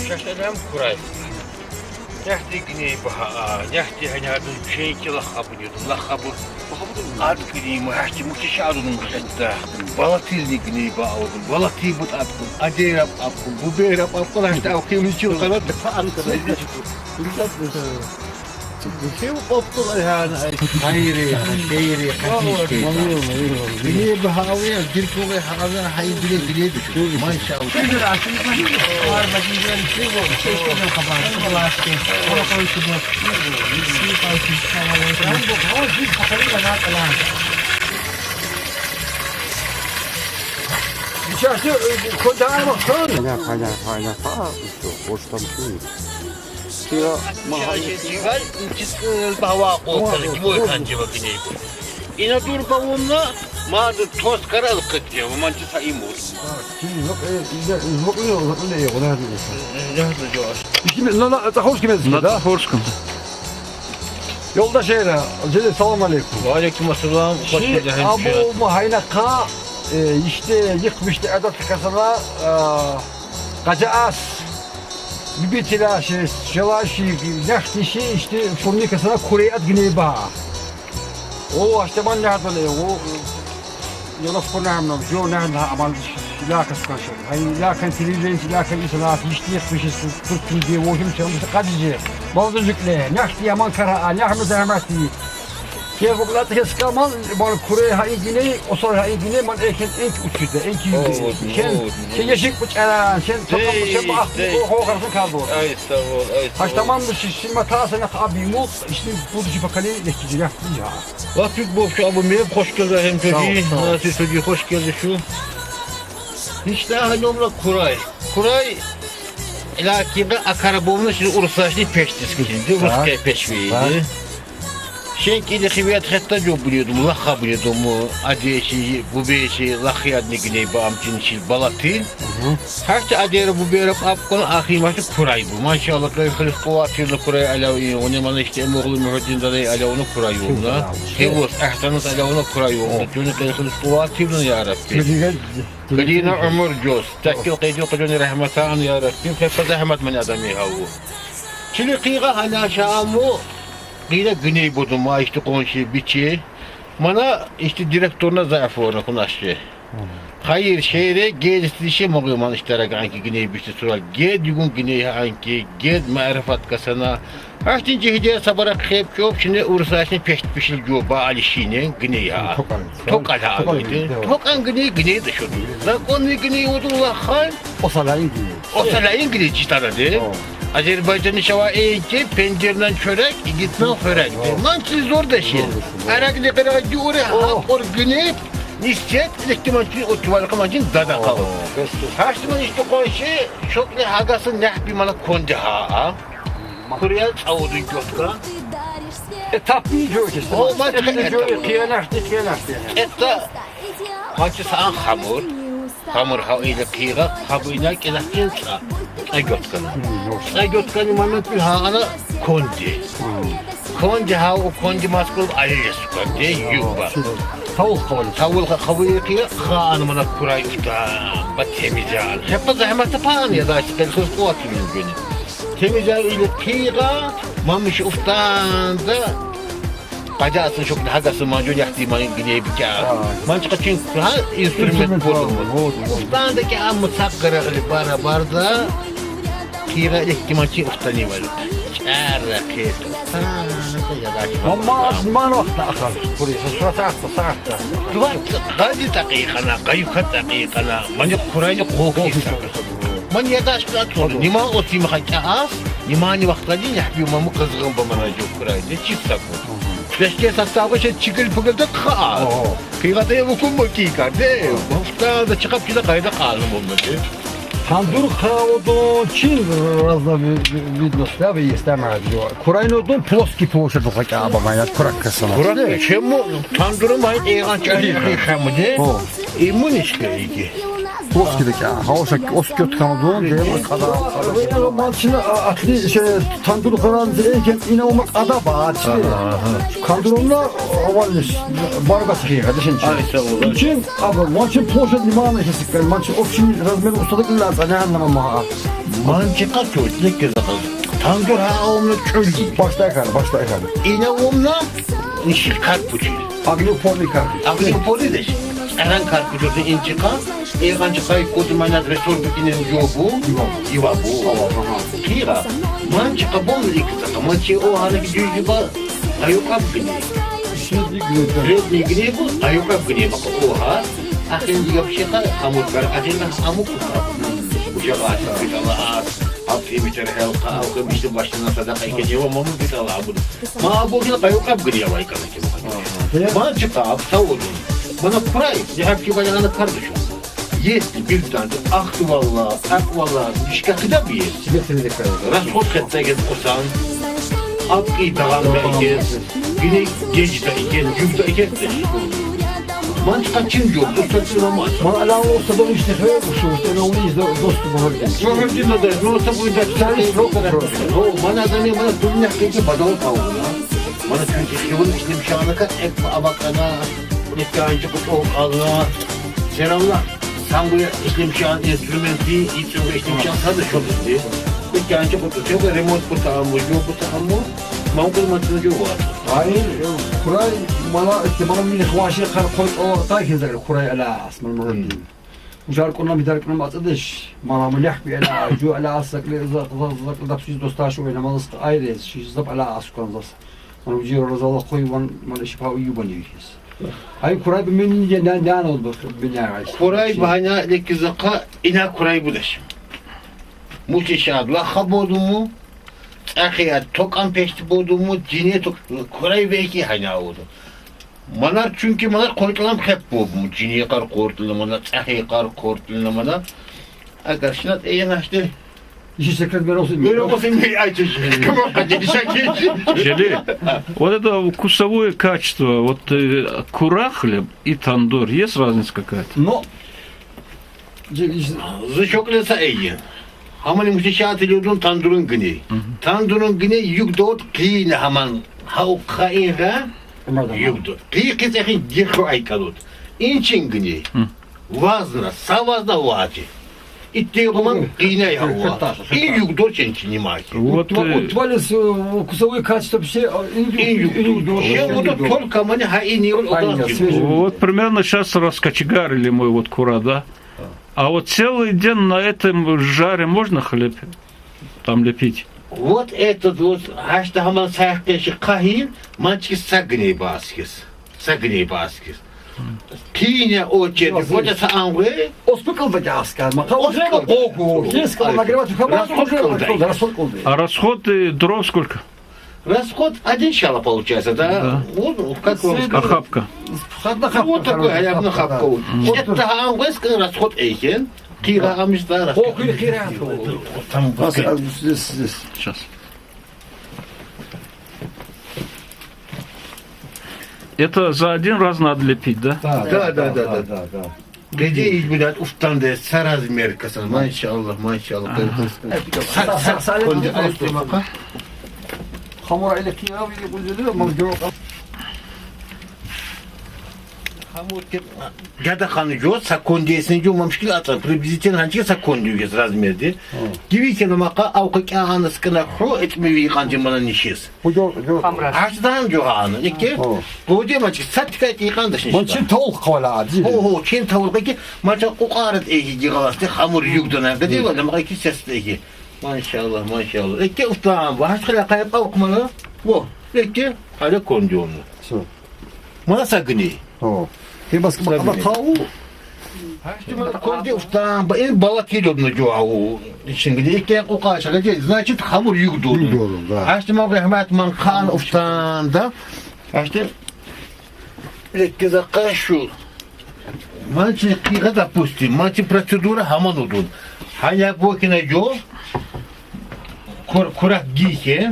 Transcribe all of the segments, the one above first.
Şaşırım kuray. Nehti güney baha, nehti hani adın şeyki lakabı diyordum, lakabı. Ad güney muhahti muhteşarunun hatta. Balatirli güney baha oldum, balatibut atkun, acerap atkun, buberap atkun, hatta okuyumuz çok kanat. Şey koptular yani. Hayri, şehri, hakiki. Güney bahavıya, dirkoğlu havana hayır bile düşüyor. Maşallah. Şöyle aslında var bakınca bir şey var. Şeyden kabardı. Vallahi işte. Ona koyuşu bu. Bir kalsın. Tamam bu. Ama bir kaparıyla ne yapalım? İçerisi kocaman bak. Kaynar. Boştan bir şey. Kira mahalle civar çıkıl hava kokulu gibi oykancı bakın bu. İna dur bavunla madı toz karalık kıtıyor. Mancı sayım olsun. Şimdi yok yok ne yok ona diyor. Ne yapacağız? İşte hoş geldiniz da. Hoş geldin. Yolda şehre. Selamun aleyküm. Ve aleykümselam. Abu Muhaynaka işte yıkmıştı Edat kasaba Kacaas bir telaşı, şalaşı, nehtişi işte fırnikasına Kureyat Güneyba. O işte ben nereden o yola fırnamam, jo nereden aman lakas kaçıyor. Hayır lakan televizyon, lakan insanlar işte yıkmışız, Türk diye o kim çalmıştı kadıcı. Baldızlıkle, nehti yaman kara, nehmi zahmeti. Kevuklat heskaman, bana Kurey hain Güney, o sonra hain Güney, man eken en uçuydu, en kiydi. Sen yaşık bıçaran, sen toplam bıçaran, bu ahtı o hoğarsın kaldı orada. Ay sağ ol, ay sağ ol. Haştamam da şimdi matasına abimul, işte bu dışı bakalım lekçici yaptı ya. Vakit bu şu abim hep hoş geldi hem çocuğu, nasıl çocuğu hoş geldi şu. İşte hani onunla Kuray, lakin akarabomunu şimdi Ursaşlı peştiskiydi, Ruskaya peşveydi. Şenki de hiviyat hatta çok biliyordum, lakha biliyordum, adeşi, bu beşi, lakhiyat ne güney bağımcın şil balatil. Hatta adere bu berap apkonu ahimatı Kuray bu. Maşallah kayıklık kuvatırlı Kuray alavi, onu bana işte emoğlu mühüddin dadayı alavunu Kuray yoluna. Hevos, ahtanız alavunu Kuray yoluna. Çünkü kayıklık kuvatırlı ya Rabbi. Kadina ömür göz, tekkil kaydı kudunu rahmetan ya Rabbi. Hep zahmet men adamı havu. Şimdi kıyıqa hala şamu, Kıyla güney budum ma işte konşu biçi. Mana işte direktörüne zayıf ona kunaşçı. Hayır şehre geliştirişi mağluman işlere kanki güney biçi sural. Ged yugun güney hanki, ged marifat kasana. Haçtin cihide sabara kıyıp çok şimdi uğraşını peştpişil jo bağalişini güney ha. Tokan ağabeydi. Tokan güney dışıdı. Zakon güney odu lakhan. Osalayın güney citaradı. Azerbaycan'ın şava eğince pencereden çörek, gitmen förek. Mançlı zor da şey. Araklı kırağıcı oraya or güney, nisket, elektrimancının o çuvalkamancının dada kalır. Haçtıman işte konşu, şoklu hagasın nehbi mana kondu ha. Kuriyat avudun götka. Tapıyı jo işte. O mançlı jo kıyanaştı. Etta, mançlı sağın hamur. Hamur ile kıyığa, habıyla gelakçın sa. Ay götkani manat bir hana kondi. Kondi ha o kondi maskul ailesi kondi yuva. Tavul kavuyla kıyığa, kağını mana kuray usta. Ba temizcan. Hep zahmet pahan ya da işte kız kuvatının günü. Temizler ile kıyığa, mamış uftanda Kacasın çok hagası mancun yakti mancun gideyim ki. Mançka çünkü ha instrument bozuldu. Uftandaki amma sakkara bara barda kıyığa ihtimalci uftani var. Çarra kıyıta. Ama asman vakti akar. Buraya sırası aktı, saatte. Duvar gadi dakikana, kayuka dakikana. Manya kurayla kokisa. Man yadaş bir atıyor. Nima otim hakas, nimani vaktladı yahbi mamu kızgın bamana yok kurayla. Çift sakın. Keşke sattağıma şey çıkıl pıkıldı kağıt. Kıyıda ya vukum mu kıyıkar de. Hafta da çıkıp ki de kayda kalım olmadı. Tandır kağıdın Çin razda videosu da bir istemez. Kurayın odun ploski poşet olacak abama ya kurak kısmı. Kurak çemu tandırım ayet eğan çayı kıyıkamı de. İmmun işleri. Ploskideki havuşa osköt kağıdın değil kadar. Böyle maçını atlı şey tandır kağıdın eyken inanılmaz ada bağ. Kandırımla havalı bargas kıyı kardeşim. İçin abi maçın poşet limanı kesikler. Maçın opçin razmeli ustalık lazım. Ne anlamam ha. Mançıka çocuk kızı. Tandır ha onunla çöldü. Başta yakar. İne onunla nişil karpucu. Aglipoli kar. Aglipoli de Eren karpucu inçika. Eğancı kayıp kodumayla resor bütünün yobu. Yuva bu. Kira. Mançıka bomba ikisi. Mançı o hana gidiyor gibi. Ayokap gini. Redni gini bu. Ayokap gini. Bak oha. Akhirnya yapışıka hamur ver. Akhirnya hamur kutar. Ucak ağaçlar bir Allah ağaç. Hafif bir tane halka. Halka bir başına sadaka ikinci ama mamur bir Allah bunu. Ma bu gini ayokap gini yapay kalacak. Mançıka savunun. Bana kuray. Hep ki bayanı kardeşim. Yetti bir tane. Aktı valla. Ak valla. Dişkakı da bir yet. Raskot kette gez osan. Akı dağın belgez. Güne gecde iken. Yüzde iken de. Mançka Çin yok. Dostatın ama. Bana alan olsa da işte hep şu işte ne oluyor dostum var. Çoğunca da ne olsa bu yüzden servis yok kadar. Bana da ne bana dünya keki badal kavga. Bana çünkü şivun işlem şanaka hep abakana. Nikancı kutu Allah. Selamlar. Sen bu işlem şan enstrümenti, işlem şan sadece şu dedi. Nikancı kutu yok remont kutu ama yok kutu ama. Mağdur matını yok var. Hayır, kuray bana bir havaşı kar koy o da kezer kuray ala asmın muhim. Ujar kunna bir tarikna matadış. Bana mülh bir ala ju ala asaklı zak da siz dostlar şu oynamaz ayrı. Siz zap ala askanız. Bana ujar razallah koy bana şifa uyu banıyız. Hayır kuray bir menü ne oldu bilmiyorum. Kuray bahane lekizaka ina kuray budaş. Multişad la khabodumu. Akıya tokan peşti bodumu ciniye tok kuray belki hani oldu. Manar çünkü manar kortulam hep bu ciniye kar kortulamana, akıya kar kortulamana. Arkadaşlar yanaştı. İşi sekreter olsun. Böyle olsun bir ay çeşit. Kıma kaçı şakir. Жили. Вот это вкусовое качество, вот кура хлеб и тандор, есть разница какая-то? No. Zışoklasa iyi. Haman müsteşat ediyordun tandurun günü. Tandurun günü yükdot kıyını haman havkayıga yükdot. Kıyı kısakin yıkı aykalot. İnçin günü. Vazna, savazda vacı. İttiği zaman kıyına yavva. İyi yükdot çençini maki. Вот, Утвалис вкусовое качество вообще Şey o da tol kamanı ha iyi niyol odan gibi. вот примерно сейчас раскочегарили мой вот кура, да? А вот целый день на этом жаре можно хлеб там лепить? Вот этот вот haşta haman sayaktaşı kahir mançki sagni baskis. Sagni baskis. Kine o çeti koca saanwe Оспыкалдыки аскар. Макалжега боку. Есть кого нагревать расход. А расход дров сколько? Расход один шала получается, да? Вот как вам сказать. Охапка. Вот такой аябны хапка. Это английский расход эйкен. Кира амишта расход. Боку и хирят. Там Здесь. Сейчас. Это за один раз надо лепить, да? Да. Gece İzmir'den uftandı saraz merkası. Maşallah. Hamura ile kira bir buldu ama yok. Хамурки жада ханы жо сакондесин жо мамшкил ата приблизительно ханчи сакондюгес размерде. Гивикена мака аука кяганы скана хро этмеви канжи мана нишес. Аждан жо ханы. Ике годе мачи саттика икандашын. Мачи толк кала ди. О, кен тавургаки мача кукарат эги гигаласты хамур югдана гади вала мака кисестеги. Maşallah maşallah. Eke utan başka kayıp okmalı. Bu. Eke hala kondiyon. Mana sagni. О. Ты бас Tavu. Kondiyon utan. En bala kilodunu joğu. Şimdi eke o kaşaga değil. Значит hamur yugdu. Açtım o rahmet man kan utan da. Açtım. Eke zakka şu. Mançı kıga da pusti. Mançı процедура hamon udun. Hayak bokina jo. Kurak giyke,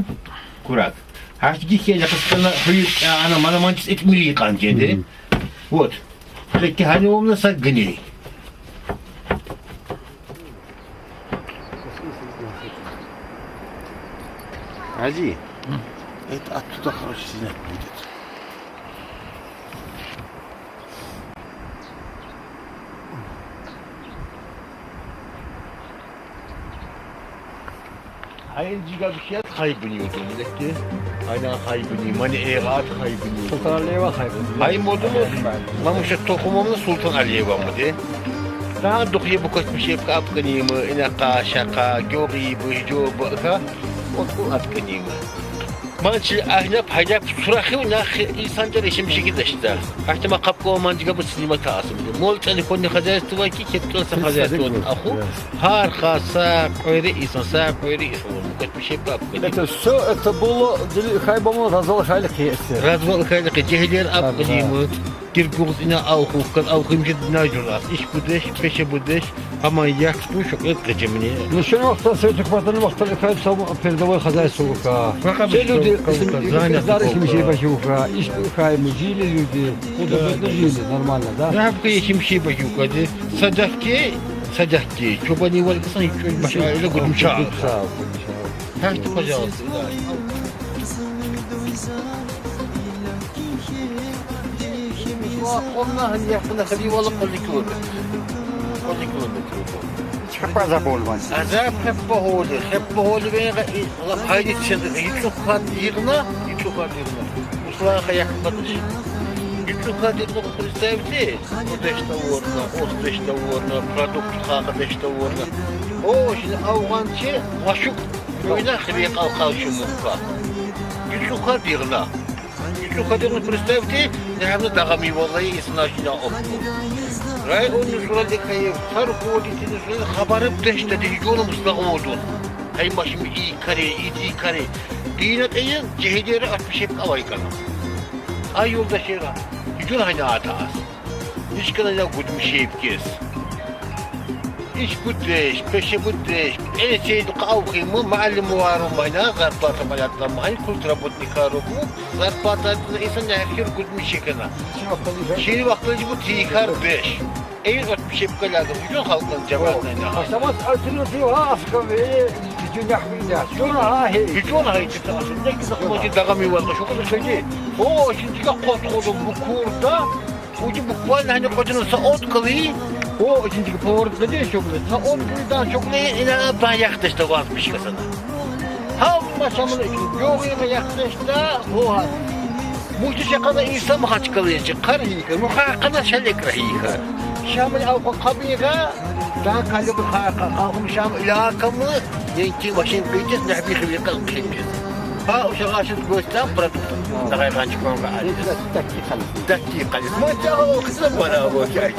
kurak. Her giyke yakışıklarına hıyık, ana bana mançız etmiri yıkan dedi. Вот. Peki hani onunla sakgını. Hadi. Это оттуда хороший снег будет. Hayır ciga bir şey kaybınıyordu milleti. Aynen kaybınıyor. Mani eğat kaybınıyor. Sultan Aliyeva kaybediyor. Hayır modu mu? Mamışa tokumumda Sultan Aliyeva mı de? Daha dokuya bu kaç bir şey kapkanıyor mu? İnaka, şaka, göğü, bu, ka. O atkanıyor mu? Mançı ahlap haydap surakı nak insanca reşim bir şekilde işte. Hatta kapka o mancıga bu sinema tasım. Mol telefonu hazırlığı var ki kettosa hazırlığı var. Ahu har khasa koyri insan sa koyri insan. Bu bir şey kapkanıyor. Это все, это было хайбамон развал хайлик есть. Razval kaydı cehiller apkınımı. Kirguz ina avhukkan avhımcı najuras. İş budeş, peşe budeş. Ama yak bu çok etkilemini. Ну что вахта Совет квартальный вахта хайб сам передовой хозяйствука. Все люди заняты химичей бахюка. Иш хайм жили люди. Куда жили нормально, да? Ne yapıyor himşi bахюка de. Sadakki. Çobani var kısan hiç başa öyle gudumça. Her şey pajası. Onlar hani yapına kalivalık olduk. Хапа заболван. Azap hep baholu ve haydi içinde hiç kat yığına, Uslaa kayak batış. Hiç kat yığına представьте, odesta vorna, ostesta vorna, produkt kakadesta vorna. O şimdi Afgançı maşuk böyle xriq alqavşı mukka. Hiç kat yığına. Hiç kat yığına представьте, nehemde dağami vallahi isnaşina optu. Ray onun şurada kayıp sarık oditini şurada habarıp deşte de yolumuzda oldun. Hay başım iyi kare. Dinet ayın cehideri 60 hep avaykana. Ay yolda şeyra. Hücun hani atas. Hiç kadar gudmuş hep kes. İş buddeş, peşe buddeş. En şeydi kavkımı maalim varım bayna zarpata malatla mahal kultrabotnika rumu. Zarpata insan her gudmuş şekana. Şimdi vaktici bu tikar 5. Eğer 60 hep kaladı. Hücun halkın cevabına. Aşamat alternatifi ha askı ve hücun yahmiyya. Şuna ha he. Hücun hayır çıktı. Ne güzel kılıcı dağımı var. Şu kadar söyledi. O şimdi kodum bu kurda. Ucu bu kuan hani kodunun saat kılıyı. O şimdi poğurt dedi şu kadar. Saat kılıydan çok ne inanıp yaklaştı vazmış kasana. Ha maşamın yoğuyla yaklaştı. O ha. Muhte şakada insan haç kalıyacak. Kar yıkar. Muhakkada şelek rahiyikar. Şamil avka kabiga. Daha kalıbı kalkım şam ilakamı. Yenki başın kıyacağız. Nehbi khilika kıyacağız. Ha o şakaşız göster produkt. Daha kan çıkmam galiba. Dakika. Maşallah o kısım bana bu şey.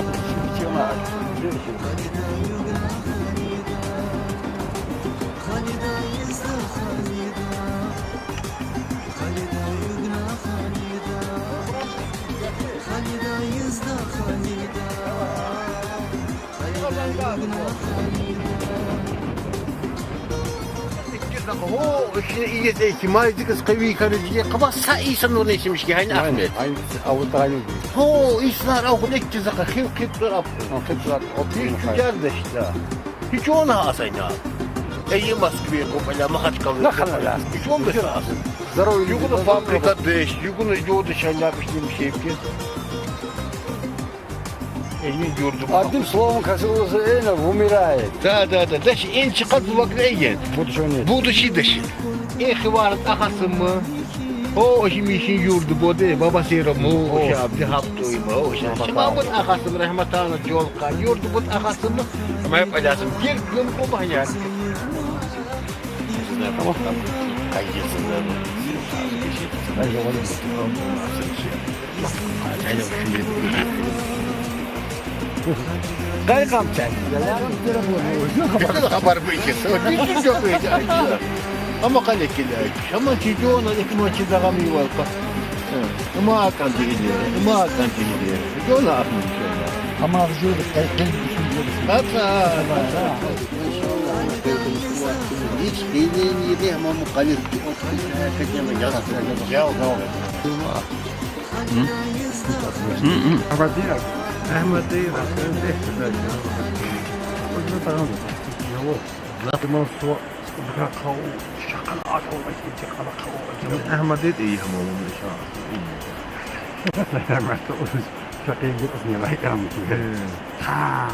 O işte iyi de ihtimal kız kavi karıcıya kaba sayısan onu işmiş ki hani Ahmet. Aynı avutrayı. Ho islar o ne ki zaka khipler ap. Khipler Hiç kardeşler. Hiç ona asayna. Ey maskvi kopala mahat kalır. Ne kalır? Hiç on beş asın. Yugo fabrika deş, yugo yodu şanlar bir şey ki. Eyin yurdu. Adım Словом kasılırsa ene vumiray. Da. Daş en çıkat bu vakit eyin. Bu düşünün. Bu dışı dışı. İhvarat akası mı? O işin yurdu bu de baba seyro mu o şabdi haptoy mu o şabdi. Şama bu akası mı rahmetana yolka yurdu bu akası mı? Ama hep alasım bir gün bu bahyan. Tamam. Kaygısızlar. Kaykam sen. Haber bu ikisi. Hiç yok öyle. Ama kalekile. Ama çocuğu ona iki maçı daha mı var ka? Ama akan değil. Ama akan değil. Çocuğu ne yapmış ya? Ama vücudu kalkın düşünüyoruz. Hatta. Hiç bildiğin gibi ama muhalif bir oturuyor. Ya. Ama değil. Ahmet değil. Ahmet değil iyi ama onun Şakayı gitmesin ya. Baykam. Ha.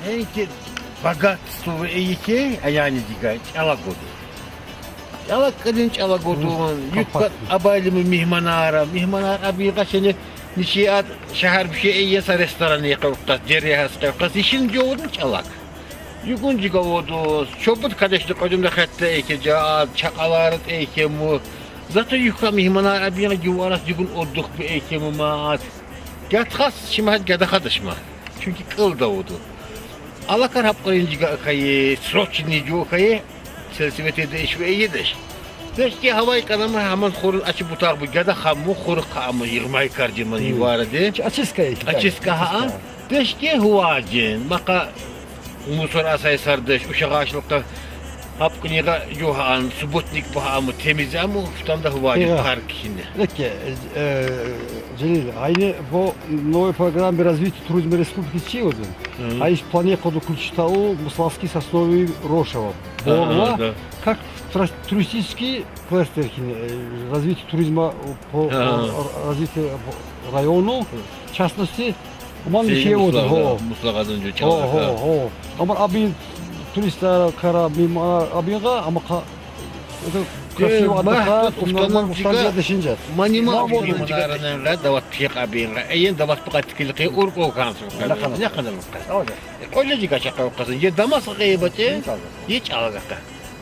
Henki bagat su iki ayağını diga çalagodu. Çalak kadın çalagodun yukkat abaylımı mihmanara abi kaçını nişiat şehir bir şey yasa restoranı yakavuktas ceriyahas kavuktas işin diyordu çalak. Yukuncu gavodu çobut kadeşlik ödümde hatta eke caat çakalarıt eke mu zaten yukka mihmanar abi yuvaras yukun odduk bir eke mu maat. Gatkas şimahat gada kadışma. Çünkü kıl davudu. Alakar hapkayıncıga akayı, sroçinici akayı, selsivete de işve iyidir. Deşki havay kanamı hemen korun açı butak bu, gada hamu koru kamı, yırmay karcıman ibarede. Açıskayı. Açıska haa, deşki huvacın, maka musor asay sardıç, uşak ağaçlıkta hapkınıga yuhan, subutnik bu hamı temiz ama uçtan da huvacın park şimdi. Peki, Celil, aynı bu новый программе развития туризма Республики Чилден. А из планеты Кучтау, Муславский, Сосновый, Рошево. Борла, как туристический кластер развития туризма по развитию району, в частности, Aman bir şey oldu. Muslaka'dan önce çalak. Ama abi turistler kara mimar abiga ama krasivo adaka ondan ustanca düşünce. Manima manarının la davat piyek abinga. Eyin davat pakatikilki urk okansın. Ne kadar mı? Öyle diye kaçak okasın. Ya damas gıybeti hiç alaka.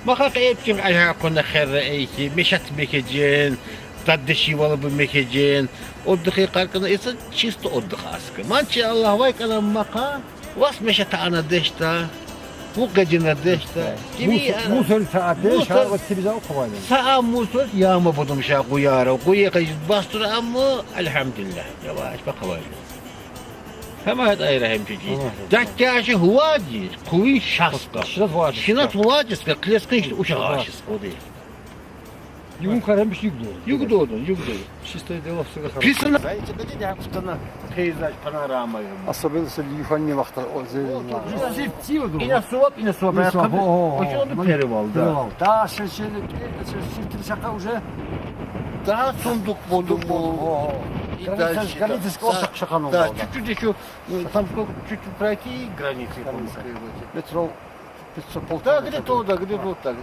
Maka gıybetçin ayağa konu kherre eyki meşat mekecin. Taddeşi valı bu mekecin. Oddıkı karkına ise çisto oddıkı askı. Mançı Allah vay kana maka. Was meşata ana deşta. Bu gecine deşta. Musol saati şarkı bize okumayın. Sağa musol yağma budum şa kuyara. Kuya kayıt bastura ama elhamdülillah. Yavaş bakavayla. Hemen hadi ayrı hem çocuğu. Dakkaşı huvacı. Kuyu şaska. Şinat huvacı. Kleskın işte uşağı aşıs. O değil. Югун карамбиш югду. Югдодун. Чистое дело все хорошо. Писано. Знаете, где хустана пейзаж панорама. Особенно если юфанни вахта. И на суап. Очень перевал, да. Да, шака уже. Да, сундук воду. И дальше. Да, чуть-чуть еще, там чуть-чуть пройти границы. Метро 500 Да, где-то так.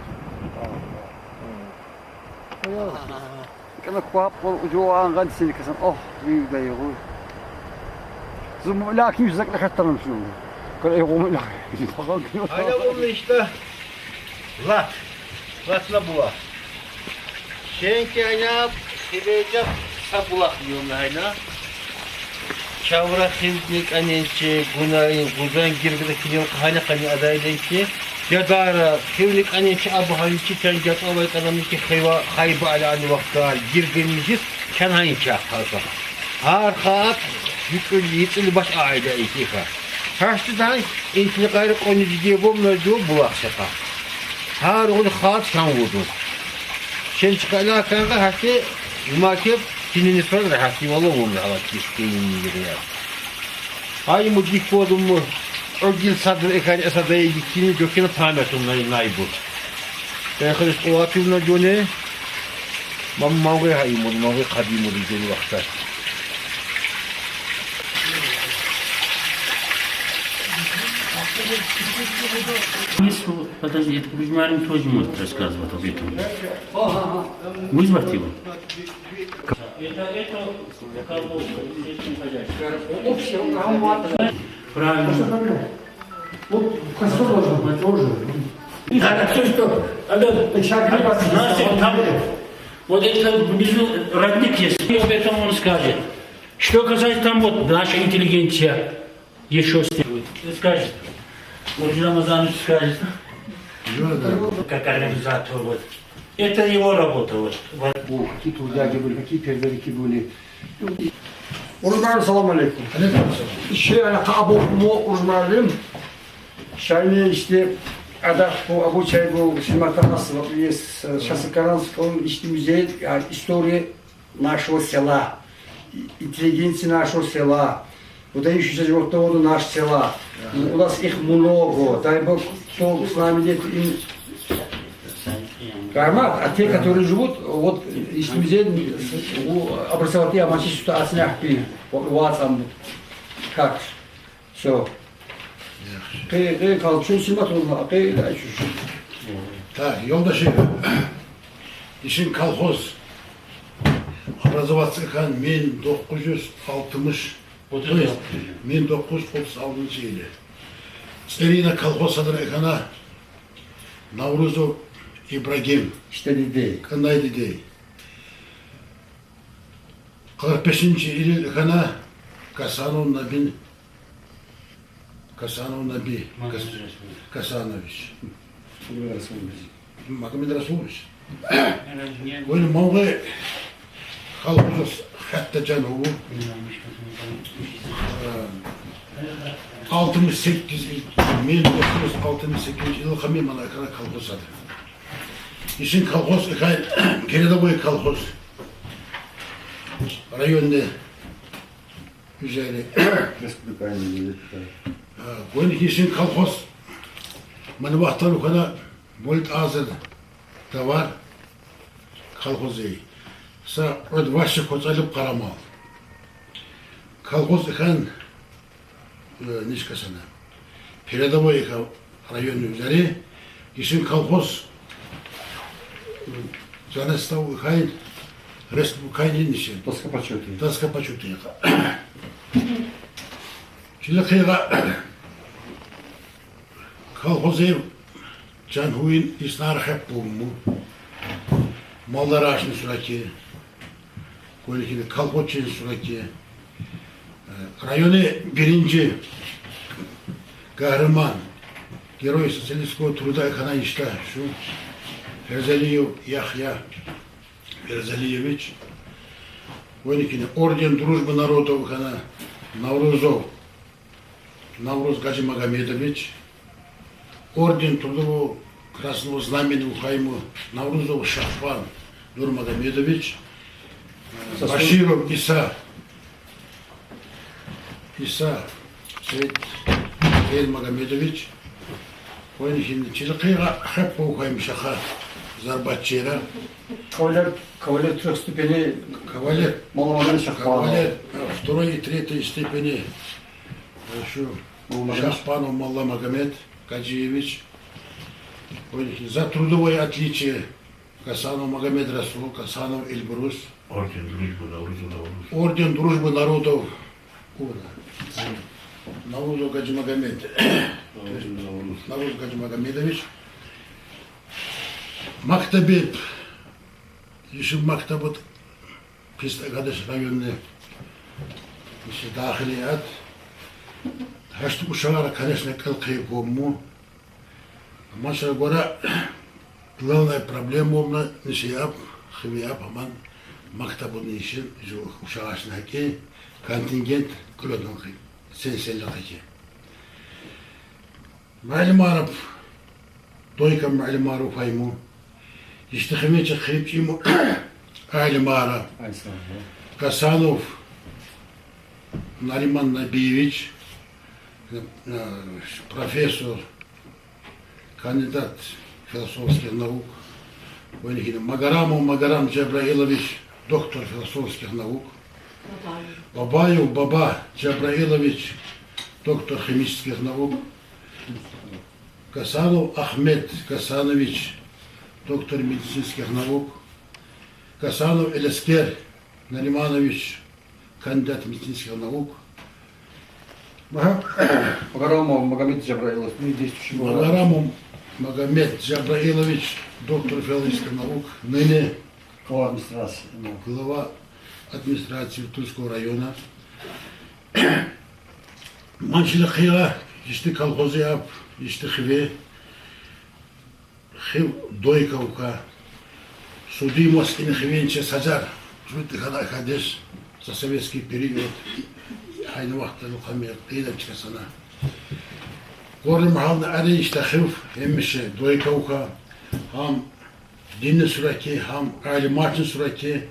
كما كواب وجوان غاد سيلك اوه يبدا يغول زم لكن يزك لك ترم شنو كل يقوم لا Aynen onun işte. Latla bulak. Şenki ayna, sibeycek sabulak diyorum ayna. Çavra hiznik anençi, gunayın, guzan girgide kilyon hani adaydenki, yadara, hivlik anençi abu hançi, ten gat avay kanamiki hayba ala ani vaktal, girgilmişiz, ken hançi akhalsa. Arkaat, yitili baş aile ikika. Haçtıdan, intini gayrı konucu diye bu mevzu bulakşaka. Har onu kağıt kan vurdu. Sen çıkala kanka haçtı, yumakip, Kinini sonra hasi valla olmuyor hala kisteyin gibi ya. Hay mu dik bodum mu? O gil sadır ekari esadaya gittiğini dökene tamet onları naybu. Ben kırış kuvatımla döne. Mavgay hayım oldu, mavgay kadim oldu dönü vakta. Подожди, это Кузьмарин тоже может рассказывать об этом. Вызвать его? Это правильно. Вот косой должен быть тоже. Все, что... Вот это внизу родник есть, и об этом он скажет. Что касается там вот наша интеллигенция еще сделает. Скажет. Вот Рамазанович скажет. Как организатор вот. Это его работа вот. Какие трудяги были, какие перверики были. Урман, салам алейкум. Абу Урман, Шайне işte Adak bu Abu Çay bu Симата Насова есть сейчас Каранском işte музей истории нашего села, интеллигенции нашего села, выдающиеся животноводы нашего села. У нас их много. Дай Бог, кто с нами нет им кармат, а те, которые живут, вот işte музей образовательные амачи ситуации вот там как все. Kalçın simat olma, da şu. Так, yoldaşı, işin kolhoz, образоваться men 960, 1936 yılı. Старина колхоз adı ekana, Navruzov İbrahim, İşte dedi. kanday dedi. 45. yılı ekana, Kasanov Nabin, Kasanov Nabi, Kasanoviç. Magomed Rasuluç. Böyle Mongol halkımız hatta canı 68 1968 yıl kamim ana kana kolhoz adı. İşin kolhoz ekay kerede boy kolhoz. Rayonda üzeri. Koyun işin kolhoz. Bana vaktan o kadar bolt azır da var. Kolhoz iyi. Sa od vaşı koçalıp karamal. Kolhoz ekhan nişkasına. Передовой район üzeri işin kolhoz Canestav ekhan Respublikayın işin. Taska paçutu yaka. Şimdi kıyıga kolhozu can huyun isnar hep bu mu? Mallar açın süraki. Kolikini kolhozçun süraki. Rayonu birinci kahraman Герой социалистского труда экономиста şu Ferzaliyev Yahya Ferzaliyevich Vonikini орден дружбы народов kana Navruzov Navruz Гаджимагомедович орден трудового Красного Знамени Ухайму Наврузов Шахван Нурмагомедович Баширов İsa Сейд Магомедович Vonikini Çilqiga hep bu Ухайм Шаха Зарбатчера Кавалер трех ступеней. Кавалер. Маломагомед Шахпанов. Кавалер второй и третьей степени. Шахпанов Малла Магомед Гаджиевич. За трудовое отличие Касанов Магомед Расул, Касанов Эльбрус. Орден дружбы народов. Наврузов Гаджимагомед. Навруз Гаджимагомедович. Мактабет. Еще Мактабет Пистагадеш районный işte dahiliyat. Haçlı uşağlara конечно kılkıyı komu. Ama şöyle göre главная проблема olma ne şey yap, хиви yap aman maktabın işi, uşağı aşınaki kontingent kulodun kıyı, sensellik ki. Malum Arap, doykan malum Arap aymu, işte химече хипчиму, malum Arap, Kasanov, Нариман Набиевич, профессор, кандидат философских наук, Магарам Джабраилович, доктор философских наук, Бабаев Баба Джабраилович, доктор химических наук, Касанов Ахмед Касанович, доктор медицинских наук, Касанов Элескер Нариманович, кандидат медицинских наук, Магарамов Магомед Джабраилов, действующий Магарамов Магомед Джабраилович, доктор филологических наук, ныне глава администрации Тульского района. Манчилы хига, ишти колхозы ап, ишти хиве, хив дойкаука, судимость и хивенче саджар, жути хада хадеш, за советский период, хайна вақта лухамер, қидапчика сана. Горы махална ари ишта хив, емеше дойкаука, ham dinle suraki, ham alimatın suraki,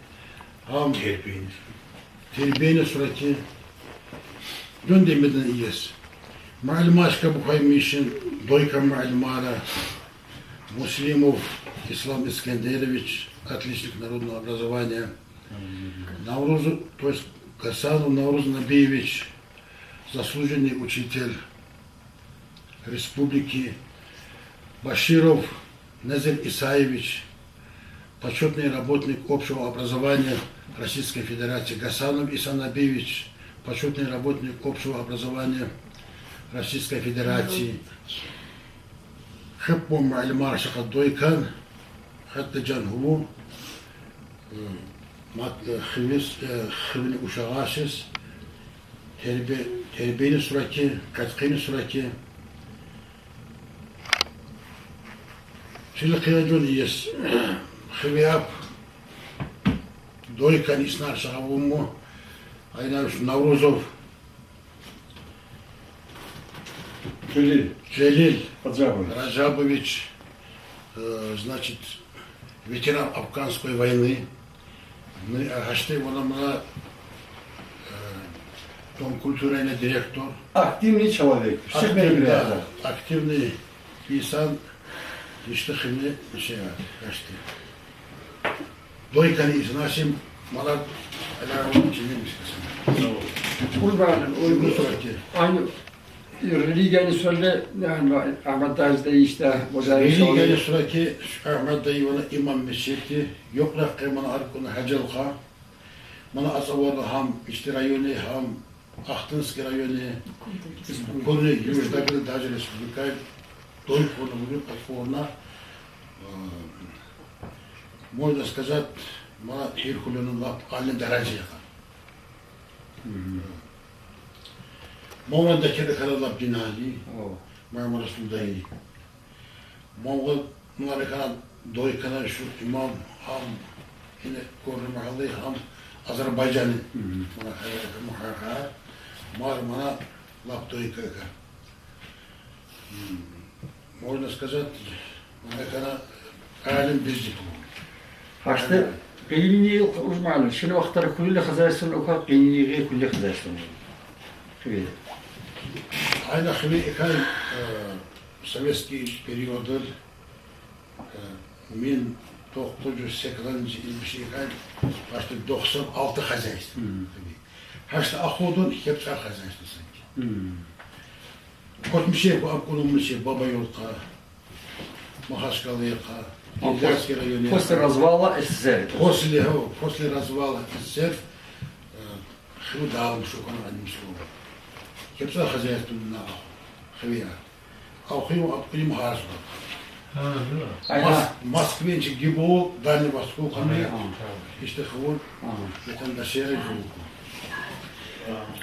ham terbiyeni suraki, döndemeden iyis. Malumaşka bu kaymışın, doyka malumara, Muslimov Ислам Искандерович, отличник народного образования, Наврузу, то есть Касанов Навруз Набиевич, заслуженный учитель республики, Баширов Назир Исаевич, почетный работник общего образования Российской Федерации, Гасанов Исан Набиевич, почетный работник общего образования Российской Федерации. Хеппом Малимар Шахадойкан, Хаттаджан Хулу, Хивин Ушагашис, Тербейни Сураки, Каткини Сураки, Şimdi kıyacın iyis, xiviyap, doykan isnar şahavumu, aynen şu Navruzov, Celil Раджабович, значит, ветеран Афганской войны, Хаштей Ванамана, Дом культурный директор. Активный человек. Активный insan. İşte şimdi şey var, işte. Doykanı iznaşım, malar alakalı çizilmiş kısım. Kurbanın uygun suraki. Aynı religiyanı söyle, yani Ahmet Dağız'da işte Religiyanı suraki, Ahmet Dağı ona imam meşreti, yoklar kırmana arkunu hacalka, bana asavarda ham, işte rayonu ham, Ahtınski rayonu, konu Yurzdakı'da Dağcı Respublika'yı, Дойкона, Форма, можно сказать, мала Иркулюнун лап алны даражияга. Моңда кеде каралап динали, Мамар Расулдай. Моңда мулар кара дойкана шу имам хам ине корны махаллы хам Азербайджаны. Мана мухака, мана лап дойкага. Можно сказать, это алим без диплома. Haşta qiyinliği uzmanı. Şimdi vaxtları kulli xazayısın oka qiyinliği kulli xazayısın. Şöyle. Aynen xili ikan sovetski periodu 1980 yıl bir şey ikan başta 96 xazayısın. Haşta axudun hepsi xazayısın sanki. Котмишев, Абкулумышев, Баба Юрка, Махашкалыка, Ильдарский район. После развала СССР. После развала СССР Хрудалом Шукан Адмишкова. Кепса хозяйственная хвия. А у Хрива Абкулим Хашба. Москвенчик Гибол, Дальний Восток, Иште Хвор, это на Шере Жулку.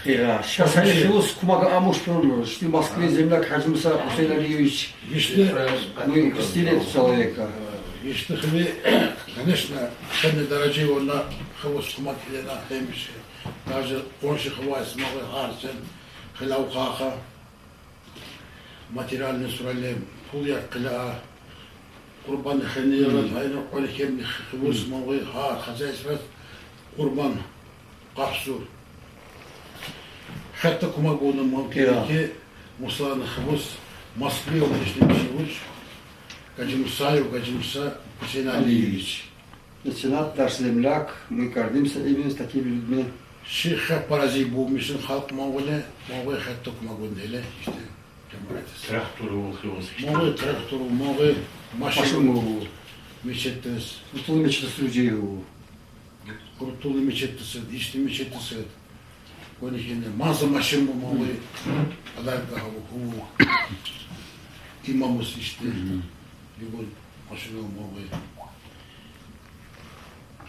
Ya, şahsen yaşıyoruz, kumaga amuşturmuyoruz. İşte Moskva'ya zemlak Hacımısa Hüseyin Aliyeviç. İşte, Мы стилет человека. işte hıvi, конечно, kendi dereceyi ona hıvız kumak ile nahdemiş. Даже он же хватит смогли харчен, хилаукаха, материальные сурали, пулят кля, курбан хенилат, айна олихем хватит смогли хар, хозяйство, курбан, капсур. Hatta kumagonu mavkiyeki Musa'nın hıvız Moskva'ya ulaştı bir şey uç. Gacımsa Hüseyin Aliyeviç. Начинат наш земляк, мы гордимся именно с такими людьми. Şirket parazit bulmuşsun halk Mongolia, Mongolia hatta kumagonu ile işte cemaatiz. Traktörü okuyoruz. Mongolia traktörü, Mongolia maşını, Машину, meçettiniz, устал мечтать людей. kurtulu meçettisi, işte meçettisi. Onun için mazı maşın bu Mongolia. Adar kahve, hu, imamız işte. Bugün maşını Mongolia.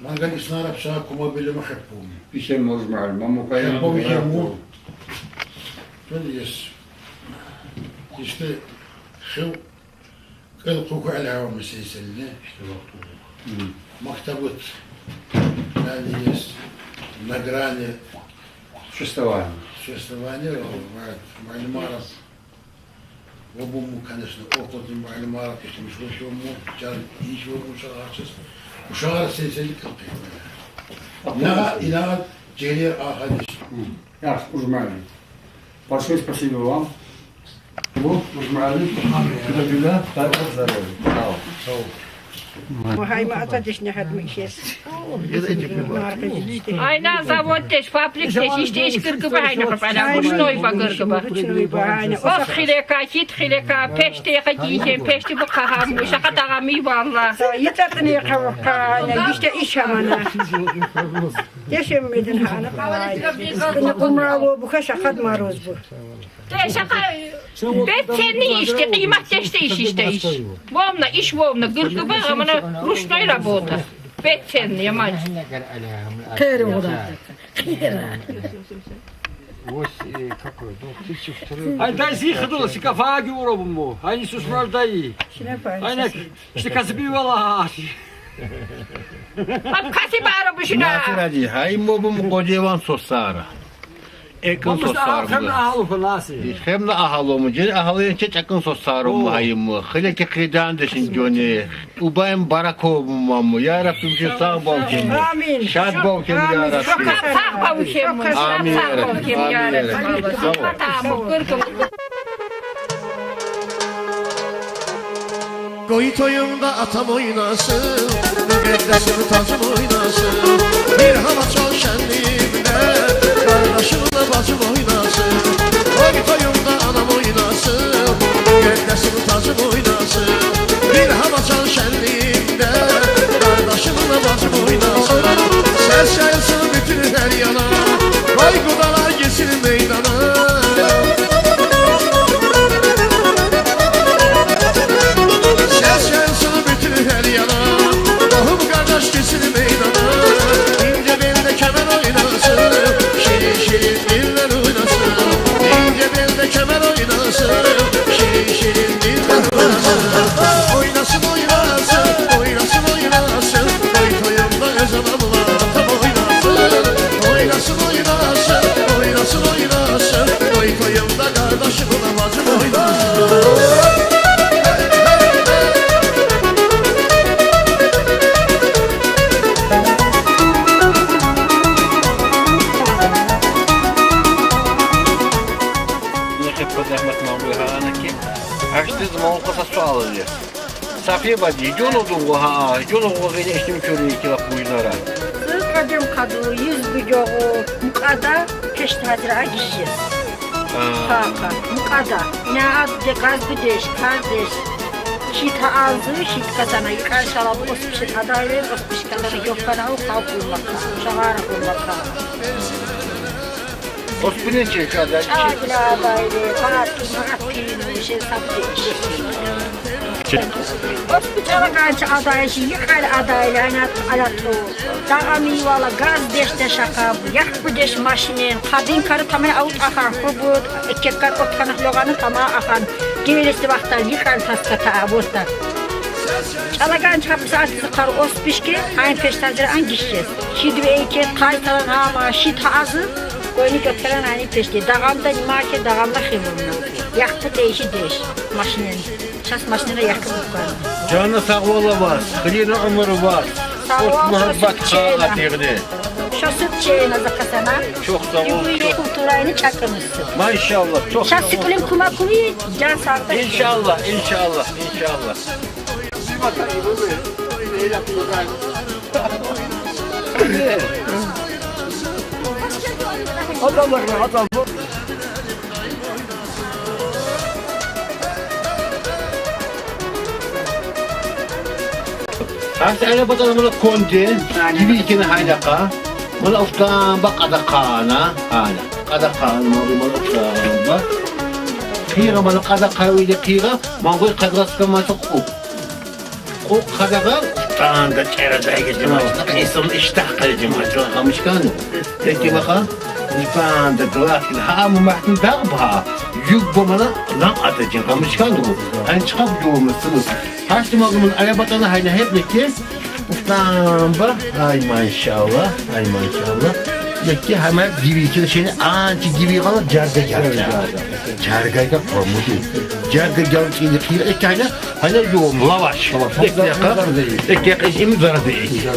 Mangal isna Arapça kuma bilimi hepum. Писем можем мало, маму поем. Hepum yemu. Böyleyiz. İşte şu kıl koku alava meselesini. Maktabut. Böyleyiz. Nagrani. Существование. Существование معلومات. وابومو конечно опыт معلومات işte şu mu çar iş var bu şahsız. Bu şahs sesli kalıyor. La ilahe cehir ahadis. Я Ужмали. Большое спасибо вам. Вот, Ужмали. Алhamdülillah. Sağlık здоровья. Sağ ol. وهاي ما أعطتش نحد مشيس. Ayna zavoddeş, fabrikdeş, işte iş kırgıbı aynı kapana, kuşnoyba kırgıbı. O xileka, hit xileka, peşteye giyeceğim, peşte bu kahamı, şakatağa miyvanla. يتقني قوقانا işte iş amana. Yaşamedin hana kavay. Kını kumralı bu kaşa kadmaroz bu. De şaka, bet seni işte, kıymetleşti iş işte iş. Vomna, iş vomna, kırgıbı ama ruşnoy работа. Bet seni yaman. Kere oda. Ай, дай зиходу, си кафаги уробу. Ай, Исус дай. Ай, işte kasbi valla. Kasip arabı şuna. Nasıl hay mı bu kocaman sosara. Ekın sosara. Hem ahalı fanası. Hem de ahalı mı? Ceni ahalıya çek ekın sosara mı hayım mı? Hile ki kıydan desin Johnny. Ubayım barakov mu? Ya Rabbim şu sağ bol kim? Amin. Şad bol kim ya Rabbim? Sağ bavuçem, Amin ya sağ Rabbim. bavuçem ya Amin ya Rabbim. Rabbim. Sağ ol. Tamam, kırgıbı. Koy toyumda atam oynasın, müqəddəsim tacım oynasın. Bir hava çal şənliyimdə, qardaşımla bacım oynasın. Koy toyumda anam oynasın, müqəddəsim tacım oynasın. Bir hava çal şənliyimdə, qardaşımla bacım oynasın. Səs yayılsın bütün hər yana, qoy qudalar girsin meydana. Geçsin meydana, ince belde kemer oynasın, şirin şirin diller oynasın. İnce belde kemer oynasın, şirin şirin diller oynasın. Oynasın oynasın, oynasın oynasın, koy toyumda öz anamla tam oynasın. Oynasın oynasın, oynasın oynasın, koy toyumda kardeşimle bacım oynasın. Safiye bacı, yol odun ha, yol odun gene eşim körüye kilap buyunlara. Kadım kadı, yüz bücoğu, mukada, peştadira gişiz. Kaka, mukada. Ne adı gazbı deş, kardeş. Şita ağzı, şit kazana, yıkar şalabı, ospişi kadar, ospişi kadar, yok bana o kalk bulmaka, şahara bulmaka. Ospinin çekada. Ağla bayre, fatih, matih, şey sabri, Hospitala kanca adayışı yıkar adaylarına alatı. Dağa mivala gaz deşte şaka bu. Yak bu deş maşinin. Kadın karı tamaya avut akan. Kubut. Ekkekar otkanık loğanı tamaya akan. Gelesi vaktar yıkar taskata abostar. Çalagan çapısı atısı karı ospişki. Aynı peştazları an gişeceğiz. Şidi ve eyke kaytalan hama şit ağzı. Koyunu götüren aynı peşte. Dağamda nimake dağamda xilumna. Yaktı değişi değiş. Maşinin. Şas maşinine yakın tutarım. Canı sağ ola var. Kılını ömrü var. Sağ ol, Muhabbat çok kağa çiçeğine. girdi. Şu süt çeyine zakasana. Çok sağ ol. Yuguyla kulturayını çakırmışsın. Maşallah çok sağ Şas ol. sıkılın kuma kuyu can sağlıkta. İnşallah, inşallah, inşallah. Adamlar adam. Hasta ana badan bana konti, gibi ikini haylaka. Bana uftan bak adakana, hala. Adakana, bana uftan bak. Kira bana adakayı kira, mangoy kadras masa kuk. Kuk kadaga, uftan da çerezeye gittim. İnsanın iştah kalıcım acı kamışkan. Peki baka, uftan da glaskin ha muhtin dağba. Yük bomana lan atacağım kamışkan bu. Hani çıkıp yoğurmuşsunuz. Haçtı mağlumun arabatana hayna hep bekle. Uftan bak, ay maşallah, ay maşallah. Bekle hemen gibi iki şeyini anti gibi kalan carga geldi. Cargayla formu değil. Carga geldi şimdi kıyla ek hayna yoğun lavaş. Ek yaka, ek yaka işimi zara değil.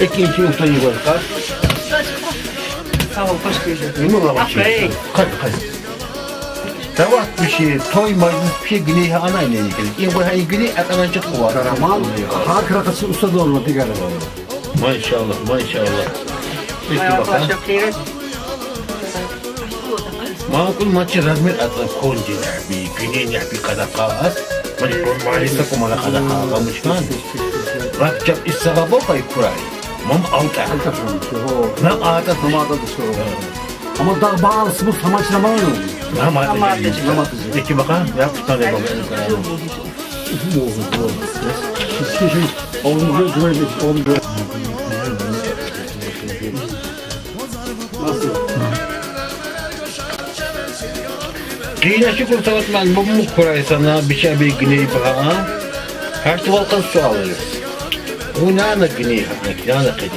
Ek işimi uftan yuvarlar. Sağ ol, hoş geldin. Ne mi lavaş? Kalk. Tavak bir şey, toy majlis bir şey güney ana ile ilgili. Bu hani güney atanan çok var. Karaman, hak rakası usta da olmadı galiba. Maşallah, maşallah. Peki bakalım. Makul maçı razmet atla kondiler bir güneyler bir kadar kağız. Manipur maalesef kumala kadar kağılamış kan. Rakçap istaka bakay kuray. Mam avta. Nam ağda Namada da soru. Ama dağ bağlısı bu samaçla bağlı. Namatıcı. Peki bakalım. Yap tutan bakalım. Oğlum böyle oğlum böyle. Nasıl? Kıyla şükür savatman bu mu kuray sana bir şey bir güney bakalım. Her tuvalkan su alırız. Bu nana güney hakik, nana kadınki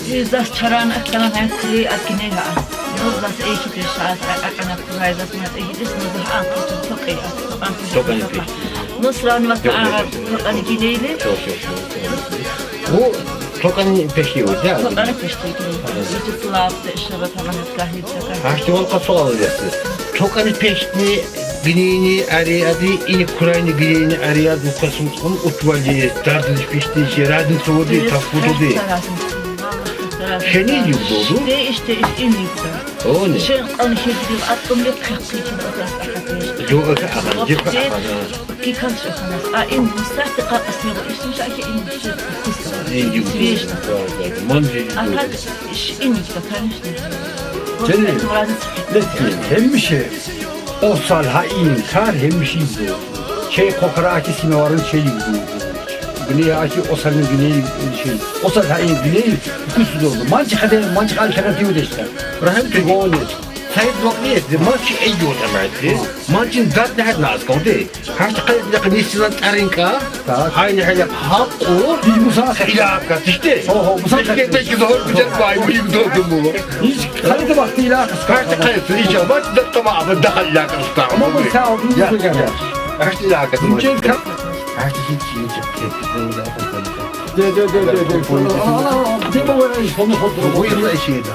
güney. Yüzdas çaran aktanan hem kuruyu atkine ha. Yüzdas eğitim bir şahs akana kurayı da sonra eğitim sınırı antı çok iyi. Çok iyi. Nasıl vaka hani gideyle? Çok. Bu tokanın peşi o değil mi? Tokanı peşteydi. Yüzü sılaptı işlere tamam kahve çakar. Her tuvalkan su alırız. Tokanın peşini güneyini araydı, ini kurayını güneyini araydı. Bu kasımın utvalcı, dardınız peşti, radın soğudu, tapudu değil. Şey ne diyor doğru? İşte en yüksek. O ne? Şey onu şey diyor attım bir kaklı için o Yok akan, cep akan. Ki kan şafanas. A en müsait kalkasını işte şaki en yüksek. En yüksek. Manzi. Akan en yüksek tanıştı. Senin hem bir şey. O sal hain kar hem bir şey bu. Şey kokara akisine varın şeyi bu. Güney aki o salın güney şey. O sal hain güney kusur oldu. Mançık alternatifi de işte. Rahim tügoni. Sayın Dokniyeti, maçı en yoğun emeldi. Maçın zaten her naz kaldı. Her çıkayıp yakın işçilen tarinka. Aynı hele hakkı. Hiç musaka. İlakat işte. Musaka. Belki zor bir cer bayım büyük doğdum bu. Hiç kalite baktı ilakası. Her çıkayıp inşallah. Maç da tamamı daha ilakat usta. Ama bu sen aldığınız Ya. da geldi. Her şey ilakat. Her Ince şey kap. hiç iyi. De. Allah. Değil mi böyle? Bu yılda eşiydi.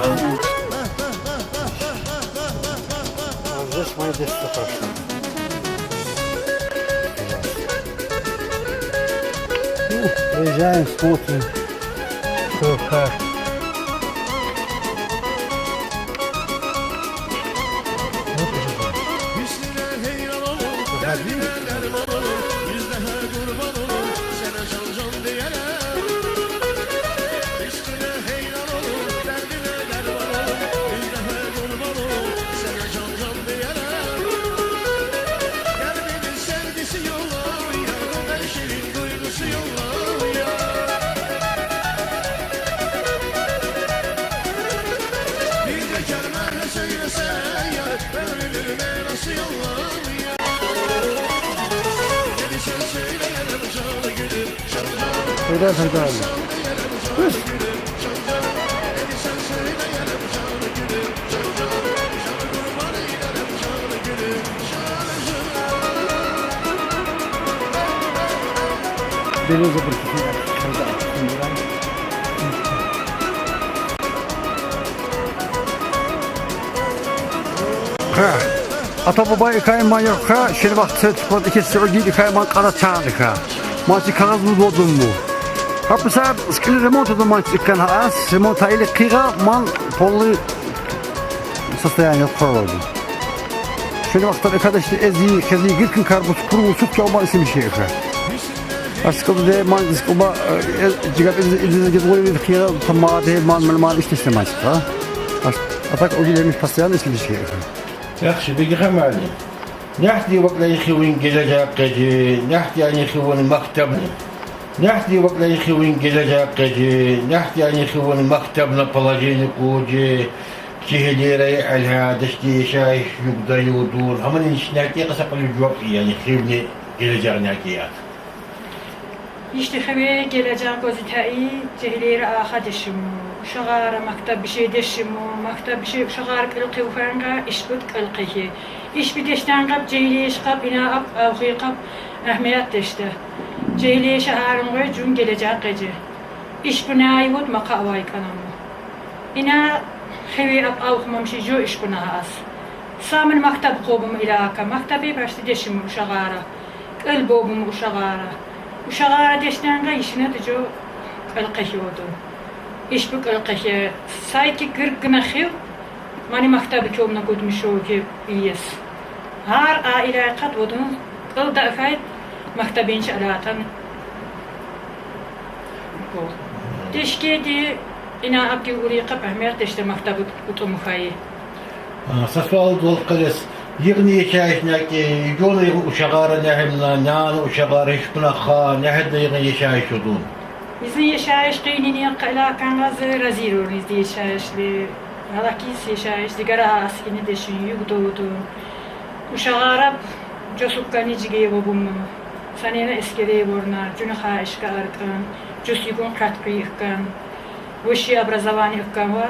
Здесь мои 10%. Приезжаем, смотрим, что как. Öyle faydalı. Denize bir ata baba ikayman yok ha, şimdi bak sertifikat ikisi ödeydi ikayman kara çağırdı ha. Maçı kağızımız oldu mu? Kapısa skili remont oldu maçı ikkan ha, remont aylı kıra man pollu состояние вправду. Şimdi bak arkadaş ezi kezi gırkın karbus kuru süt çorba isim şey ha. Aslında de man iskoba cigap izlediğiniz gibi bir kıra tamam değil man işte istemez ha. Atak ödeylemiş pasayan isim şey ha. Yaxşı, bir gəməli. Nəhdi vaxtla yıxıvın gələcək qəci, nəhdi yani yıxıvın məktəbini. Nəhdi vaxtla yıxıvın gələcək qəci, nəhdi yani yıxıvın məktəbini palajini qoci, kihilere elhadışki yaşayış yugda yudun. Ama nəhdi qasaqlı cevap yani yıxıvını gələcək nəhdiyyat. İşte xəbəyə gələcək qozitəyi cəhilləri axa deşim. Uşaqlara məktəb bir şey deşim. Məktəb bir şey uşaqlar qılqı ufanqa işbut qılqı. İş bir deşdən qab cəhiliyə şqab ina ab avxi qab əhmiyyət deşdə. Cəhiliyə şəhərin qoy cün gələcək qəcə. İş bu nəyvud maqavay kanam. İna xəvə ab avxmamışı jo iş bu nəhas. Samın məktəb qobum ilaka. Məktəbi başdı deşim uşaqlara. Qıl bobum uşaqlara. Uşaqlara deşdənqə işinə də jo qılqı yodu. İş bu qılqı. Sayki qırqına xiv mani məktəbi komna qutmuşu ki iyes. Har ailə qat vodun qıl da fayt məktəbinçi alatan. Deşkedi ina abki uriqa pəhmət deşdə məktəbi qutumu xayı. Sasval dol qıles. Yığını yaşayışına ki, yolu uşaqlara nəhimlə, nəni uşaqlara hiç buna xa, nəhədə yığın yaşayış odun. Bizim yaşayış qeynini ilakan qazı razir olunuzdu yaşayışlı. Halakis yaşayış, digara askini deşin, yugdudun. Uşaqlara cosukka nicigeyi bobumu. Saniyana eskedeyi bornar, cünü xaişka arkan, cüsügun katkı yıkkan. Vışı образование yıkkan va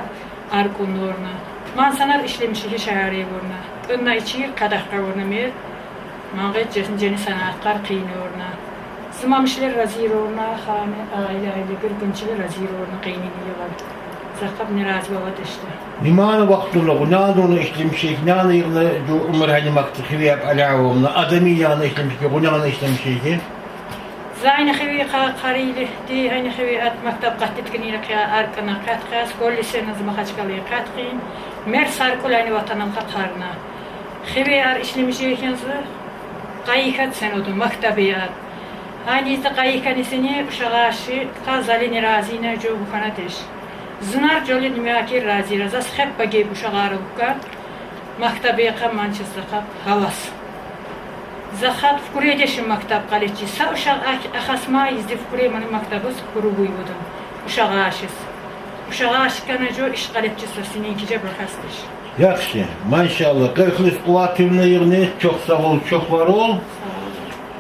arkun orna. Man sanar işlemişi ki şəhəriyi borna. Qınna içir, qadaqqa orna mer. Manqet ceni sanatkar qiyni orna. Sımamışlar razir orna, xanı, aile, qırqınçılı razir orna qiynini yığar. Zaqab niraz bavad işte. Nimanı vaxtula, nəni onu işlemişik, nəni yığını umur hani maktı xiviyab alavumla, adamı yanı işlemişik, bu nəni işlemişik ki? Zayni xivi qarili, di hani xivi at maktab qattitkini qiya arkana qatqas, kolli senaz maxaçqalı qatqin, mer sarkulani vatanam qatarna. Xivi ar işlemişik ekensi, qayıqat sen odun maktabiyat. Hani ise qayıqanisini uşaqaşı qazali nirazina jo buxana deş. Zınar joli nimaki razi razas xeppa geyb uşaqarı uqqa, maktabiya qamançısı qab havas. Zahat fukure deşin maktab qalici. Sa uşaq axasma izdi fukure mani maktabız kuru buyudun. Uşaq aşız. Uşaq aşıqana jo iş qaletçisi sininkice bırxastış. Yaxşı, maşallah. Qırqlıq quvvatımla yığını çox sağ ol, çox var ol.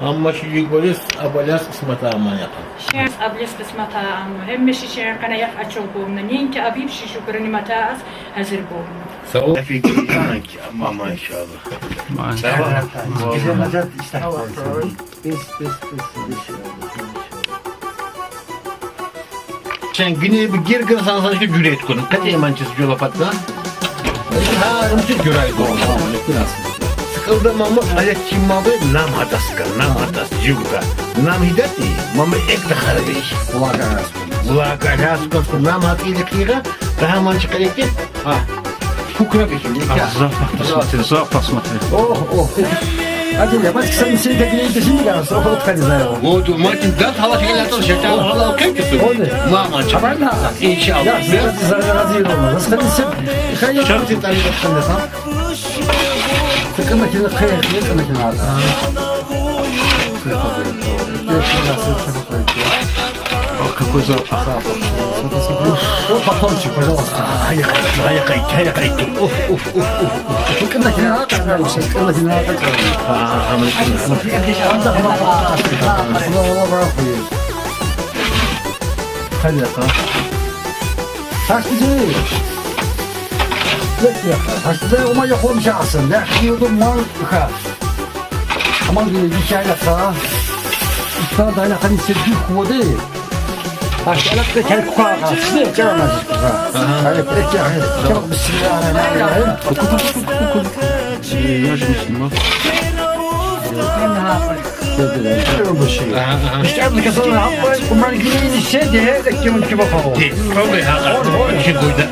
Amma şilik bolis abalas ismata aman yapın. Şens abalas ismata aman. Hem meşi şen kana yak açıl boğumna. Ninki abib şi şukurani mataaz hazır boğumna. Sağ ol. Fikri yanki amma maşallah. Maşallah. Güzel nazar işte. Sen güne bir girgin sansan ki cüret konun. Kaç emancısı jolapatta? Ha, rumçuk cüraydı o. Sıkıldım ama ayakçım mabı nam hatasıka, nam hatas, jüvga. Nam hidat değil, mama ek de xarabeyş. Ulaka alaskan, nam hatıyla kıyra, daha mançık alekti. Ha, fukra beşim. Запах смотри. Oh. Hadi ya bak sen seni de dinleyin şimdi gelsin. O kadar tkaniz ya. Вот, Мартин, да, халат хелатор, шертал халат кайкысы. Мама, Çabarna. иншаллах. Ya sen razı olma. Nasıl kadınsın? Hayır. Şartı tanıdık sanırsam. Sıkıntı kıyır, sıkıntı var. Какой запах. О, батончик, пожалуйста. Hayır. Sıkıntı ne yapar? Sıkıntı ne yapar? Kaleka. Taşlıcı. Taşlıcı ama yok olmuş aslında. Yiyordum mal bıka. Aman diye bir şey yapsa. İşte daha ne kadar sevgi kuvadı. Taşlık da kel kukağa. Size çağırmaz kukağa. Hayır, peki. Çok bismillahirrahmanirrahim. İşte aplikasını yapmayın. Bunlar güneydi şey diye de kimin kime falan. Tabii ha.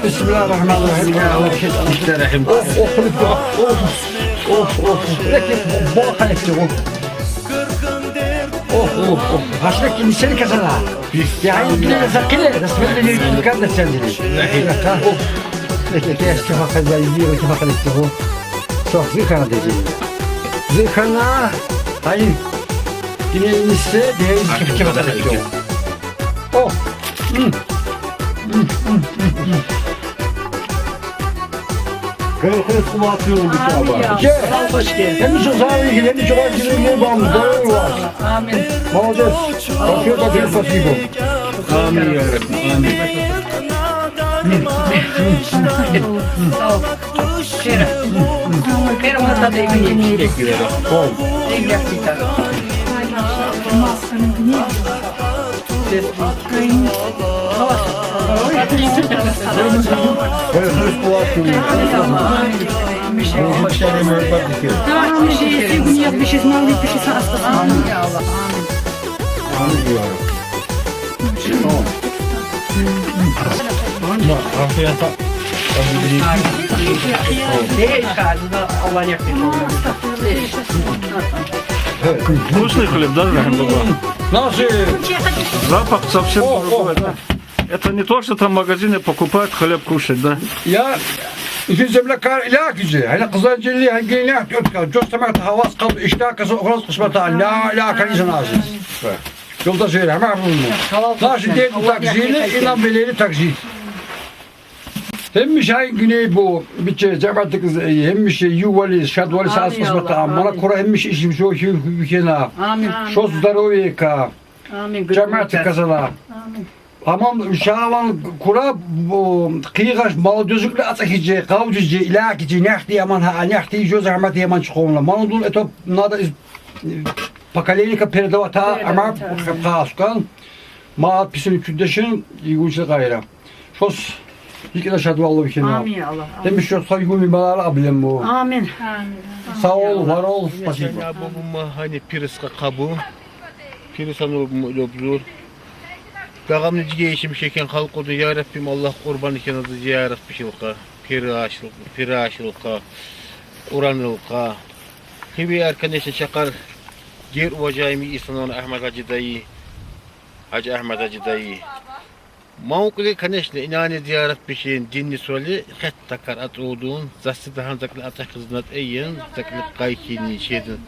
Bismillahirrahmanirrahim. Bismillahirrahmanirrahim. Peki bol kalekti o. Haşlık kimi seni kazana. Yani bile zakile. Resmen bir dükkan da sendiri. Peki eski fakirler yiyor ki fakirlikti o. Çok zikana dedi. Zikana. Hayır. Yine ise diye iki kadar ediyor. Oh. Kırıkırık kuma atıyorum bir şey var. Hoş geldin. Hem şu sahibi hem şu acilini bağımlı var. Amin. Mağdur. Bakıyor da bir fasigo. Amin ya Rabbi. Amin. Kerem hatta da evine Teşekkür ederim. Kırıkırık kuma atıyorum. Вкусный хлеб, да, Рахим Баба? Nasıl? Запах совсем другой, да? Это не то, что там в магазине покупают хлеб кушать, да? Ya bütün zemlekar ilah gücü. Hani kızancılığı hangi ilah götka. Costamak havas kaldı. İştahkası okras kısmeta. La ilahe insan aziz. Yolda söyle ama bunu. Nasıl değil bu takzili, inan belirli takzil. Hem bir şey güney bu bir şey cemaatlik hem bir şey yuvali şadvali sağız kısmeta. Bana kura hem bir şey işim şu hükena. Amin. Şo zdaroviyeka. Amin. Cemaatlik kazala. Aman şavan kura bu kıyıgaş mal gözükle atakıcı, kavcıcı, ilakici, nehti aman ha, nehti göz rahmeti aman çıkıyorlar. Manodun eto nada pakalelika perdavata ama kapaskan. Maat pisin üçüdeşin yiguçlı gayra. Şos ilk de şadva Allah bir şey. Amin Allah. Demiş şu saygı mimalar abilem bu. Amin. Sağ ol, var ol. Spasibo. Ya babama hani piriska kabu. Pirisan olubzur. Dağımlı geçim şeken halk oldu. Ya Rabbim Allah kurban iken adı ziyaret bir şeylika. Piraşlıka. Uranlıka. Hibi arkadaşın şakar. Ger uvacayimi İsa'nın Ahmet Hacı dayı. Hacı Ahmet Hacı dayı. Mağukuli kanışlı inanı ziyaret bir şeyin dinli söyle. Xet takar at olduğun. Zastı dahan zaklı atak hizmet eyyin. Zaklı kaykini şeydin.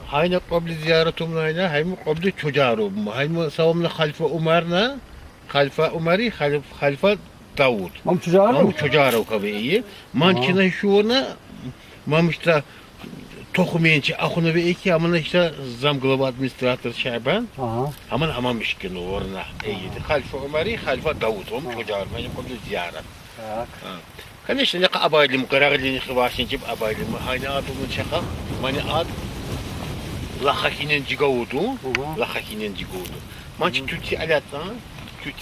Hayna qabli ziyaretumlayna haymi qabli çocuğum. Haymi savamlı Halife Umari, Halife Davud. Mam çocuğu Mam çocuğu kabeyi. Mançına şuuna mamışta tohumenci ahunu ve iki amına işte zamgılaba administratör Şaban. Aman mişkin orna eydi. Halife Umari, Halife Davud. Mam çocuğu. Haymi qabli ziyaret. Конечно, я обойдем, карагли хвашинчип обойдем. Айна адумун чака, мани ад лахахинен жигауду, Манчи тути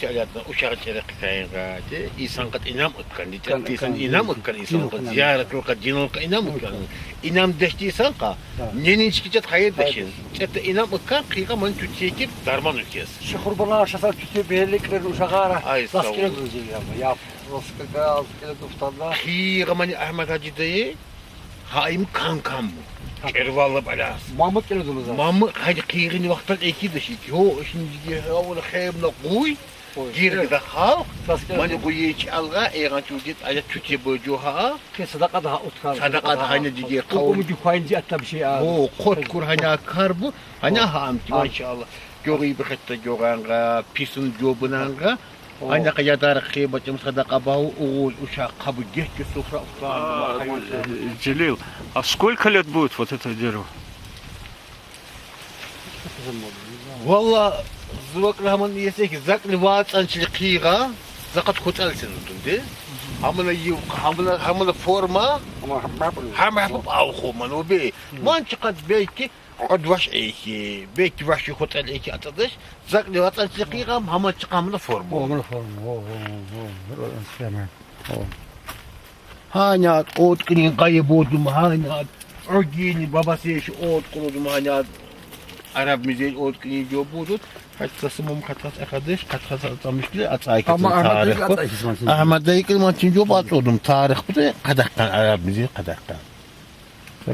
алятна, uşağı çerek kayıngadı. İnsan kat inam ıkkan, diyeceksin inam ıkkan insan kat, ziyaret kat, cinol kat inam ıkkan. İnam deştiysen ka, nenin çıkacak hayır deşin. Çette inam ıkkan, kıyıka mani tutiye kip, darman ülkes. Şu kurbana aşağıda tütü belirlikleri uşağara. Ay sağ ol. Nasıl kere gözüyle ama yap. Nasıl kere az kere duftanlar. Kıyıka mani Ahmet Hacı dayı, haim kankam bu. Ervallı balas. Mahmut kere dolu zaten. Mamma hadi kıyığını vaktan eki de şey. Yo şimdi havlu khayımla kuy. Gir de halk. Mani kuyici alga eğer çocuk ayet tütü boju ha. Ki sadaka daha utkar. Sadaka da hani diye kavun. Kavun dükkanı atta bir şey abi. O kot kur hani akar bu. Hani ham maşallah. Göğü bir hatta göğanga pisun jobunanga. Hani kayadar khibacım sadaka bahu oğul uşak kabul geçti sofra ustandı. Джелил, а сколько лет будет вот это дерево? Valla Zıvak Rahman diyese ki zakli vaatsançılık kıyığa zakat kotalsın de. Hamına forma ham yapıp avxu man o be. Man çıkat belki advaş eki, belki vaşı kotal eki atadır. Zakli vaatsançılık kıyığa hamına çıkamına forma. Hamına forma. Hanyat ot kinin kayıbodum hanyat. O gini babası eşi ot kuludum hanyat. Arap müziği ot kinin jobudut. Hatta mum katas arkadaş katas atamıştı atay Ama tarih. Ahmet dayı kılmançın job atıyordum tarih bu da kadaktan Arap müziği kadaktan.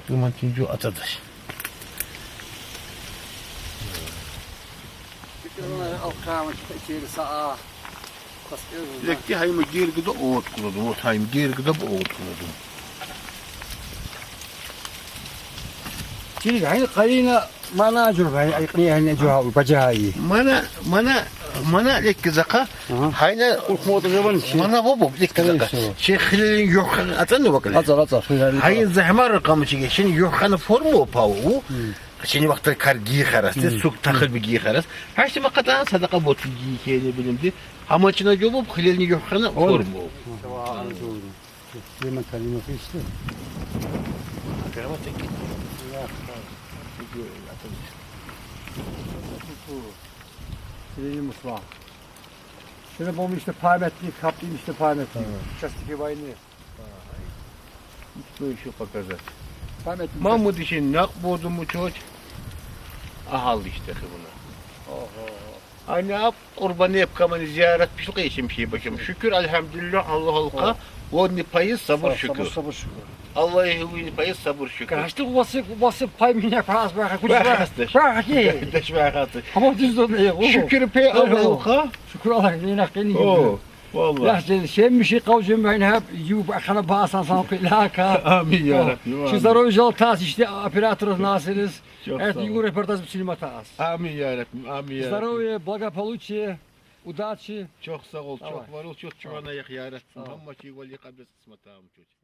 Kılmançın job atadır. Lekti haymi girgide ot kuludum. Ot haymi girgide bu ot kuludum. Şimdi hani kayına mana acur bay ayqni hani cevap bacayi. Mana lekki zaka. Hayna Korkmadı zaman mana bu lekki zaka. Şeyhlerin yok atanı bakın. Atar. Hayın zahmar rakamı çekin. Şimdi yok hani formu pavu. Şimdi vakti kar giy xarası, suk takıl bir giy xaras. Her şey makatan sadaka botu giy kene bilimdi. Amaçına jobup xilelini yok hani formu. Hemen kalimesi işte. Gramatik. Sileni musla. Şimdi bu işte paymetli, kaptım işte paymetli. Çastiki bayını. Bu işi pakazat. Paymetli. Mahmud için nakbodu mu çoğu? Ahal işte buna. Hani yap kurbanı yap kamanı ziyaret bir şey için bir şey başım. Şükür elhamdülillah Allah halka. O ni payı sabır şükür. Sabır şükür. Allah'ı ni payı sabır şükür. Kaçtı vasıf pay mine paras bak. Bırakastır. Bak ki. Teşvihatı. Ama düz de Şükür pe Allah halka. Şükür Allah yine keni. Oo. Vallahi. Ya şey bir şey kavcum ben hep yub akana basan san pilaka. Amin ya Rabbi. Şu zarojal tas işte operatör nasılsınız? Çok Evet sağ ol. yine röportaj sinema tas. Amin ya Rabbi. Amin ya Rabbi. Здоровья, благополучия, удачи. Çok sağ ol. Давай. Çok var ol. Çok çuvana yak ya Rabbi. Hamma şey vali kabres kısmetam çok.